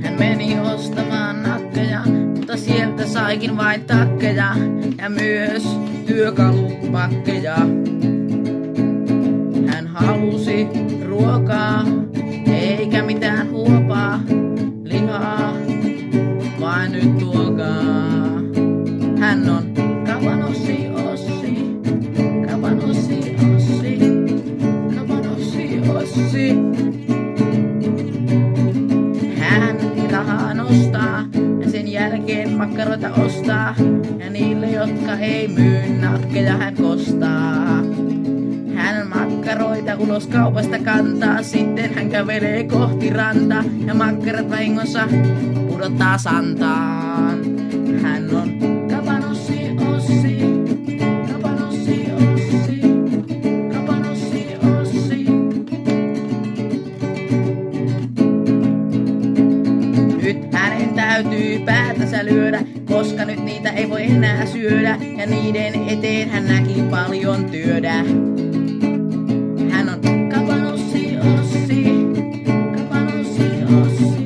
Hän meni ostamaan nakkeja, mutta sieltä saikin vain takkeja ja myös työkalupakkeja. Hän halusi ruokaa, eikä mitään huopaa, lihaa, vain nyt tuokaa. Hän on Kapanossi Ossi, Kapanossi Ossi, Kapanossi Ossi. Hän rahaa nostaa ja sen jälkeen makkaroita ostaa. Ja niille, jotka ei myy nakkeja, hän kostaa. Hän makkaroita ulos kaupasta kantaa, sitten hän kävelee kohti rantaa ja makkarat vahingossa pudottaa santaan. Hän on Kapanossi Ossi, Kapanossi Ossi, Kapanossi Ossi. Nyt hänen täytyy päätänsä lyödä, koska nyt niitä ei voi enää syödä ja niiden eteen hän näki paljon työtä. Hän on Kapanossi Ossi, Kapanossi Ossi.